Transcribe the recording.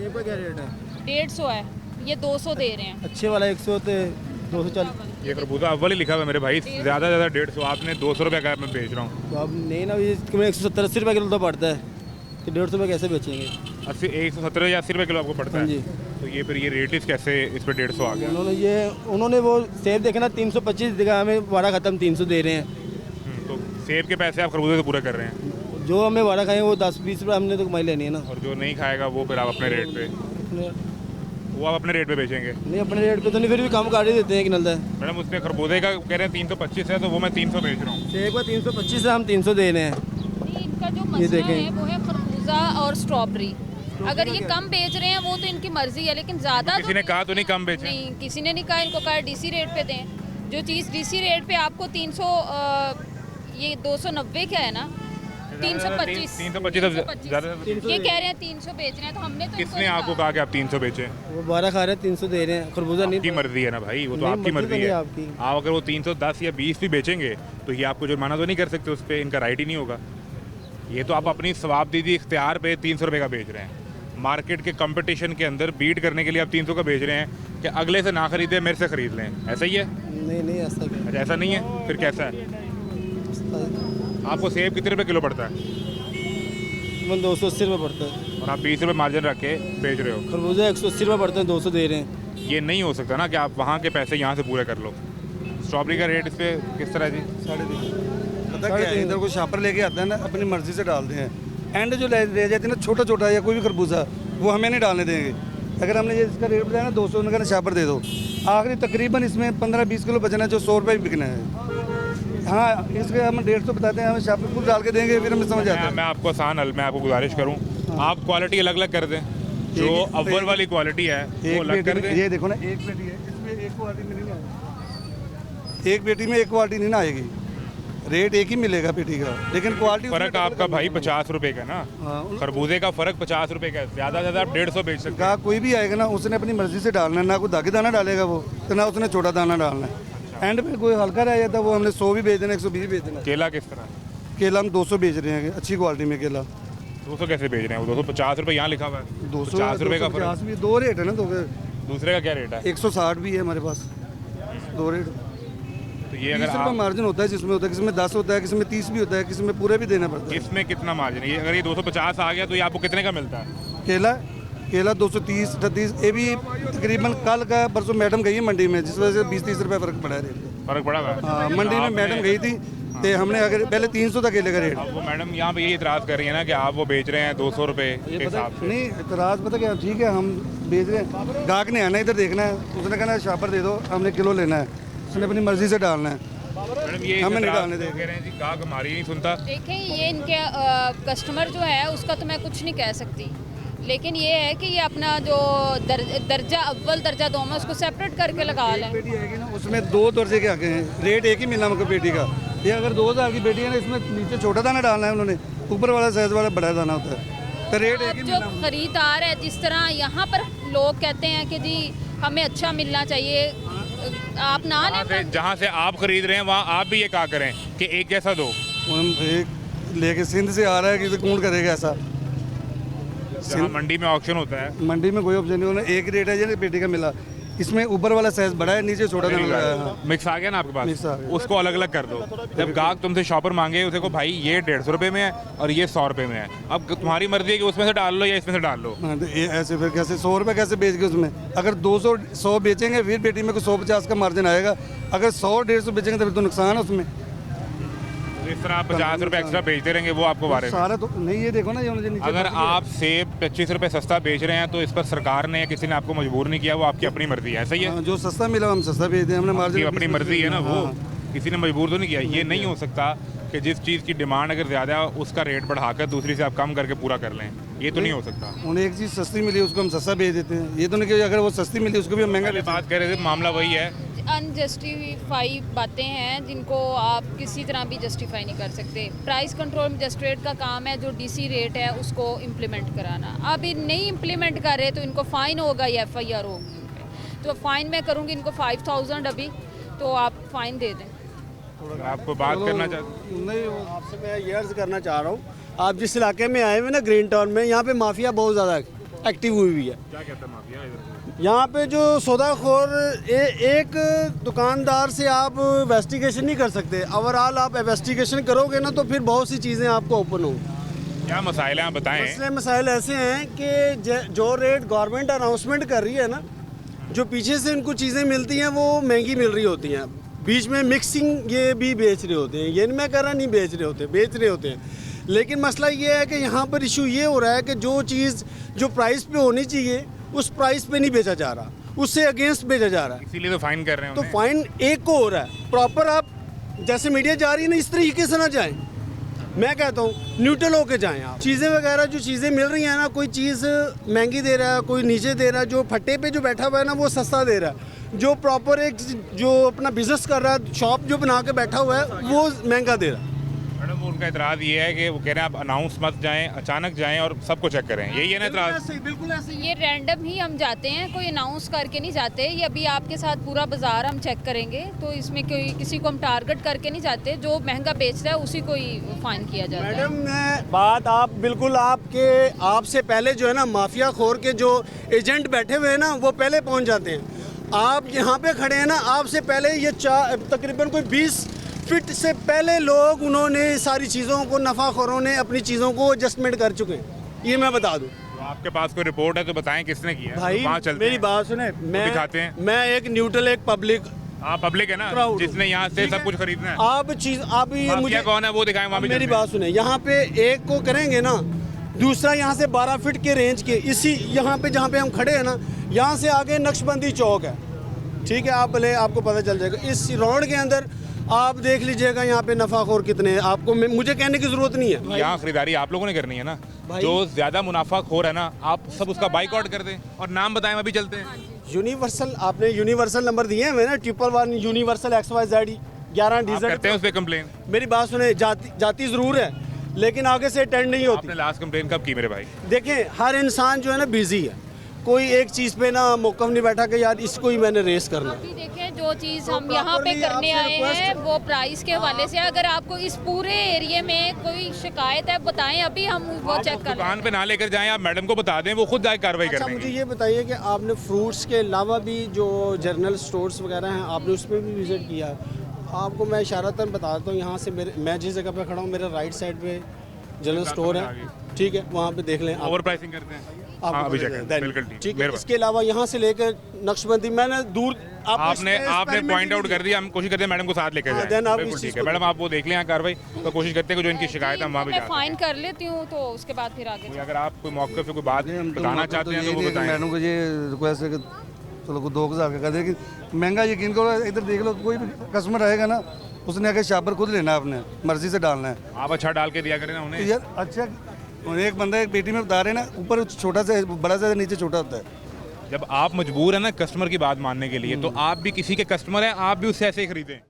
सेब का क्या रेट है? 150 है, ये 200 दे रहे हैं। अच्छे वाला 100 तो 240। ये खरबूजा अव्वल ही लिखा हुआ है मेरे भाई, ज़्यादा 150, आपने 200 रुपये का मैं बेच रहा हूँ। तो अब नहीं ना, ये 170-80 रुपये किलो तो पड़ता है, तो 150 रुपये कैसे बेचेंगे? 170 या 80 रुपये किलो आपको पड़ता हाँ है। जी। तो ये फिर ये रेट इस कैसे इस पर 150 आ गया? उन्होंने वो सेब देखे ना 325 दिखा, हमें वाड़ा ख़त्म 300 दे रहे हैं। तो सेब के पैसे आप खरबूजे से पूरा कर रहे हैं, जो हमें वाड़ा खाए वो 10-20 रुपये हमने तो कमाई लेनी है ना। और जो नहीं खाएगा वो फिर आप अपने रेट पे, वो आप अपने रेट पे बेचेंगे? नहीं, अपने रेट पे तो नहीं, फिर भी कम काट ही देते हैं कि नलदा। मैडम उसमें खरबूजे का कह रहे हैं 325 है, तो वो मैं 300 बेच रहा हूँ। सेब का 325 है, हम 300 दे रहे हैं। नहीं, इनका जो मसला है वो है खरबूजा और स्ट्रॉबेरी। अगर ये कम बेच रहे हैं वो तो इनकी मर्जी है, लेकिन ज़्यादा किसी ने कहा तो नहीं कम बेचें? नहीं, किसी ने नहीं कहा, इनको कहा डीसी रेट पे दें। जो चीज़ डीसी रेट पे आपको 300, ये 290 क्या है ना, 325 ज़्यादा। ये कह रहे हैं 300 बेच रहे हैं, तो हमने तो किसने आपको कहा कि आप 300 बेचें? वो 12 खा रहे हैं, 300 दे रहे हैं। खरबूजा नहीं, आपकी मर्जी है ना भाई, वो तो नहीं, आपकी मर्जी तो मर्जी नहीं है। है आपकी। आप अगर वो 310 या 20 भी बेचेंगे तो ये आपको जुर्माना तो नहीं कर सकते, उस पर इनका राइट ही नहीं होगा। ये तो आप अपनी सवाबदीदी इख्तियार पे 300 रुपये का बेच रहे हैं। मार्केट के कंपटीशन के अंदर बीट करने के लिए आप 300 का बेच रहे हैं कि अगले से ना खरीदे मेरे से खरीद लें, ऐसा ही है? नहीं ऐसा क्या? अच्छा, ऐसा नहीं है, फिर कैसा है? आपको सेब कितने रुपए किलो पड़ता है? 280 रुपये पड़ता है, और आप 20 रुपये मार्जिन रख के बेच रहे हो। खरबूजा 180 रुपये पड़ते हैं, 200 दे रहे हैं। ये नहीं हो सकता ना कि आप वहाँ के पैसे यहाँ से पूरे कर लो। स्ट्रॉबेरी का रेट इस पर किस तरह जी? 3.5। पता क्या है, इधर को शापर लेके आता है ना, अपनी मर्जी से डालते हैं। एंड जो रह जाती है ना, छोटा छोटा या कोई भी खरबूजा, वो हमें नहीं डालने देंगे। अगर हमने ये इसका रेट बताया ना 200, उन्होंने कहना शापर दे दो। आखिरी तकरीबन इसमें 15-20 किलो बचना है, जो 100 रुपये बिकना है। हाँ, इसके हम 150 बताते हैं, हमें शापर खुद डाल के देंगे, फिर हमें समझ आता है। मैं आपको आसान हल, मैं आपको गुजारिश करूँ, आप क्वालिटी अलग अलग कर दें। जो अव्वल वाली क्वालिटी है वो अलग कर दें। ये देखो ना, एक पेटी है, इसमें एक क्वालिटी में नहीं आएगी। एक पेटी में एक क्वालिटी नहीं ना आएगी, रेट एक ही मिलेगा पेटी का, लेकिन क्वालिटी फर्क आपका भाई 50 रुपए का ना। खरबूजे का फर्क 50 रुपए का है, ज़्यादा से ज़्यादा आप 150 बेच सकते हैं। कोई भी आएगा ना, उसने अपनी मर्जी से डालना है, ना कोई दागे दाना डालेगा वो, तो ना उसने छोटा दाना डालना है। एंड में कोई हल्का रह जाता है, वो हमने 100 भी बेच देना, 120 बेच देना। केला किस तरह? केला हम 200 बेच रहे हैं, अच्छी क्वालिटी में केला। 200 कैसे बेच रहे हैं? वो 250 रुपए यहाँ लिखा हुआ है, 50 रुपए का फर्क। भी दो रेट है ना, दूसरे का क्या रेट है? 160 भी है हमारे पास, दो रेट। तो ये अगर 20 रुपये मार्जिन होता है, जिसमें होता है, किसी में 10 होता है, किसी में 30 भी होता है, किसी में पूरे भी देना पड़ता है। इसमें कितना मार्जिन है? ये अगर ये 250 आ गया तो ये आपको कितने का मिलता है? केला 230-38, ये भी तकरीबन कल का परसों मैडम गई है मंडी में, जिस वजह से 20-30 रुपये फर्क पड़ा है रेट में। फर्क पड़ा हुआ है? हाँ, मंडी में मैडम गई थी, तो हमने अगर पहले 300 था केले का रेट। अब वो मैडम यहाँ पे यही इतराज़ कर रही है ना कि आप वो बेच रहे हैं 200 रुपये के हिसाब से। नहीं, इतराज़ पता क्या, ठीक है हम बेच रहे हैं, गाहक ने आना इधर देखना है, उसने कहना शापर दे दो, हमने किलो लेना है, उसने अपनी मर्जी से डालना है। मैडम ये हमें नहीं इतराज़ डालने कह रहे हैं जी, गाहक हमारी नहीं सुनता। देखें, ये इनके कस्टमर जो है उसका तो मैं कुछ नहीं कह सकती, लेकिन ये है कि ये अपना जो दर्जा अव्वल दर्जा दो में उसको सेपरेट करके लगा लें। पेटी आएगी ना, उसमें 2 दर्जे के आगे हैं, रेट एक ही मिलना हमको पेटी का। ये अगर 2000 की पेटी है ना, इसमें नीचे छोटा दाना डालना है उन्होंने, ऊपर वाला साइज वाला बड़ा दाना होता है, तो रेट एक ही जो मिलना। खरीदार है, जिस तरह यहाँ पर लोग कहते हैं कि जी हमें अच्छा मिलना चाहिए, आप ना लें। जहाँ से आप खरीद रहे हैं वहाँ आप भी ये कहा करें कि एक जैसा दो। हम एक लेके सिंध से आ रहा है कि कौन करेगा ऐसा? जहाँ मंडी में ऑक्शन होता है, मंडी में कोई ऑप्शन नहीं, उन्होंने एक रेट है जैसे पेटी का मिला, इसमें ऊपर वाला साइज बड़ा है, नीचे छोटा दाना लगाया है। मिक्स आ गया ना आपके मिक्स आ पास, गया। उसको अलग अलग कर दो। जब गाहक तुमसे शॉपर मांगे उसे को भाई ये 150 रुपये में है और ये 100 रुपये में है, अब तुम्हारी मर्जी है कि उसमें से डाल लो या इसमें से डाल लो। हाँ, तो ये ऐसे फिर कैसे 100 रुपये कैसे बेच गए उसमें? अगर 200-100 बेचेंगे फिर पेटी में को 150 का मार्जिन आएगा, अगर 100-150 बेचेंगे तो फिर तो नुकसान है उसमें। इस तरह आप 50 रुपये एक्स्ट्रा बेचते रहेंगे, वो आपको बारे में। सारा तो नहीं, ये देखो ना, ये नीचे अगर आप सेब 25 रुपये सस्ता बेच रहे हैं तो इस पर सरकार ने या किसी ने आपको मजबूर नहीं किया, वो आपकी अपनी मर्जी है, ऐसा ही है? हाँ, जो सस्ता मिला हम सस्ता बेच दें, हमने मार्जिन अपनी मर्जी है ना, वो किसी ने मजबूर तो नहीं किया। ये नहीं हो सकता कि जिस चीज़ की डिमांड अगर ज़्यादा है उसका रेट बढ़ाकर दूसरी से आप कम करके पूरा कर लें, ये तो नहीं हो सकता। उन्हें एक चीज़ सस्ती मिली उसको हम सस्ता बेच देते हैं, ये तो नहीं कि अगर वो सस्ती मिली उसको भी हम महंगा बेचते हैं। बात कर रहे थे, मामला वही है। अनजस्टिफाई बातें हैं जिनको आप किसी तरह भी जस्टिफाई नहीं कर सकते। प्राइस कंट्रोल मजिस्ट्रेट का काम है जो डीसी रेट है उसको इम्प्लीमेंट कराना। अब ये नहीं इम्प्लीमेंट कर रहे तो इनको फ़ाइन होगा या FIR होगी उन पे। तो फ़ाइन मैं करूँगी इनको 5000 अभी, तो आप फ़ाइन दे दें। आपको बात करना चाहते नहीं, आपसे मैं ये अर्ज़ करना चाह रहा हूँ, आप जिस इलाके में आए हुए ना ग्रीन टाउन में, यहाँ पे माफिया बहुत ज़्यादा है। एक्टिव हुई हुई है। क्या कहता है माफिया इधर? यहाँ पे जो सौदाखोर एक दुकानदार से आप इन्वेस्टिगेशन नहीं कर सकते। ओवरऑल आप इन्वेस्टिगेशन करोगे ना तो फिर बहुत सी चीज़ें आपको ओपन होंगी। क्या मसाइल हैं आप बताएं। मसले मसाइल ऐसे हैं कि जो रेट गवर्नमेंट अनाउंसमेंट कर रही है ना, जो पीछे से इनको चीज़ें मिलती हैं वो महंगी मिल रही होती हैं, बीच में मिक्सिंग ये भी बेच रहे होते हैं। ये मैं कह रहा नहीं बेच रहे होते हैं। लेकिन मसला ये है कि यहाँ पर इशू ये हो रहा है कि जो चीज़ जो प्राइस पे होनी चाहिए उस प्राइस पे नहीं बेचा जा रहा, उससे अगेंस्ट बेचा जा रहा है। इसीलिए तो फाइन कर रहे हैं तो उन्हें। फाइन एक को हो रहा है। प्रॉपर आप जैसे मीडिया जा रही है ना, इस तरीके से ना जाएं। मैं कहता हूँ न्यूट्रल होके जाएं आप। चीज़ें वगैरह जो चीज़ें मिल रही हैं ना, कोई चीज़ महंगी दे रहा है, कोई नीचे दे रहा है। जो फट्टे पे जो बैठा हुआ है ना वो सस्ता दे रहा है। जो प्रॉपर एक जो अपना बिजनेस कर रहा है, शॉप जो बना के बैठा हुआ है, वो महंगा दे रहा है। मैडम उनका इतराज़ ये है कि वो कह रहे हैं आप अनाउंस मत जाएं, अचानक जाएं और सबको चेक करें। यही है ना इतराज़? बिल्कुल ऐसे ही। ये रैंडम ही हम जाते हैं, कोई अनाउंस करके नहीं जाते। ये अभी आपके साथ पूरा बाजार हम चेक करेंगे, तो इसमें कोई किसी को हम टारगेट करके नहीं जाते। जो महंगा बेच रहा है उसी को ही फाइन किया जाता है। मैडम मैं बात आप बिल्कुल आपसे पहले जो है ना माफिया खोर के जो एजेंट बैठे हुए हैं ना वो पहले पहुंच जाते हैं। आप यहाँ पे खड़े हैं ना, आपसे पहले ये तकरीबन कोई 20 फीट से पहले लोग उन्होंने सारी चीज़ों को नफ़ाखोरों ने अपनी चीज़ों को एडजस्टमेंट कर चुके हैं। ये मैं बता दूं। तो आपके पास कोई रिपोर्ट है तो बताएं किसने किया है? भाई तो वहाँ चलते मेरी हैं। बात सुने, दिखाते हैं। मैं एक न्यूट्रल एक पब्लिक हाँ पब्लिक है ना, क्राउड जिसने यहाँ से ठीक सब है। कुछ खरीदना है। आप ये माफिया मुझे कौन है वो दिखाएं वहाँ भी मेरी चलते हैं। बात सुने, यहाँ पे एक को करेंगे ना, दूसरा यहाँ से 12 फीट के रेंज के इसी यहाँ पे जहाँ पे हम खड़े हैं ना, यहाँ से आगे नक्शबंदी चौक है। ठीक है, आप भले आपको पता चल जाएगा। इस राउंड के अंदर आप देख लीजिएगा यहाँ पे नफाखोर कितने हैं। आपको मुझे कहने की जरूरत नहीं है। यहाँ खरीदारी आप लोगों ने करनी है ना। जो ज्यादा मुनाफाखोर है ना, आप सब उसका बाइकआउट कर दें और नाम बताएं, अभी चलते हैं। यूनिवर्सल आपने यूनिवर्सल नंबर दिए हैं ना, 111 यूनिवर्सल XYZ 11 आप डीजल। करते हैं उस पर कंप्लेन? मेरी बात सुने, जाती ज़रूर है लेकिन आगे से अटेंड नहीं होती। आपने लास्ट कंप्लेन कब की मेरे भाई? देखें हर इंसान जो है ना बिजी है, कोई एक चीज़ पे ना मौका नहीं बैठा कि यार इसको ही मैंने रेस करना है। अभी देखें जो चीज़ हम तो यहाँ पे properly करने आपसे आए request हैं वो प्राइस के हवाले से। अगर आपको इस पूरे एरिया में कोई शिकायत है बताएं, अभी हम वो चेक कर दुकान पे ना लेकर जाएं, आप मैडम को बता दें, वो खुद जाके कार्रवाई कर अच्छा मुझे देंगे। ये बताइए कि आपने फ्रूट्स के अलावा भी जो जनरल स्टोर्स वगैरह हैं आपने उसमें भी विज़िट किया? आपको मैं इशारतन बताता हूँ, यहाँ से मैं जिस जगह पे खड़ा हूँ मेरे राइट साइड पे जनरल स्टोर है। ठीक है, वहाँ पे देख लें आप। ओवर प्राइसिंग करते हैं? आपको हाँ, अभी पता check चलेगा। करें। बिल्कुल ठीक। ठीक है। मेहरबानी। इसके अलावा यहाँ से लेकर नक्शबंदी मैंने दूर आपने पॉइंट आउट कर दिया। हम कोशिश करते हैं मैडम को साथ लेकर हाँ, जाएं। then आप बिल्कुल इस ठीक चीज़ है को- मैडम, आप वो देख लें यहाँ कार्रवाई। तो कोशिश करते हैं कि जो इनकी शिकायत है हम वहाँ पे मैं जाते फाइन हैं। कर लेती हूँ तो उसके बाद फिर आगे कोई अगर आप कोई मौके पे कोई बात हम तो बताना मौका चाहते हैं तो वो यही है कि बताएं। मैडम को ये रिक्वेस्ट है कि चलो को 2000 का कर दे कि महंगा यकीन करो। इधर देख लो, कोई भी कस्टमर आएगा ना, उसने आके शापर खुद लेना है, अपने मर्जी से डालना है। आप अच्छा डाल के दिया करें ना तो उन्हें। यार अच्छा, एक बंदा एक पेटी में बता रहे ना, ऊपर छोटा सा बड़ा सा नीचे छोटा होता है। जब आप मजबूर है ना कस्टमर की बात मानने के लिए, तो आप भी किसी के कस्टमर हैं, आप भी उससे ऐसे ही खरीदें।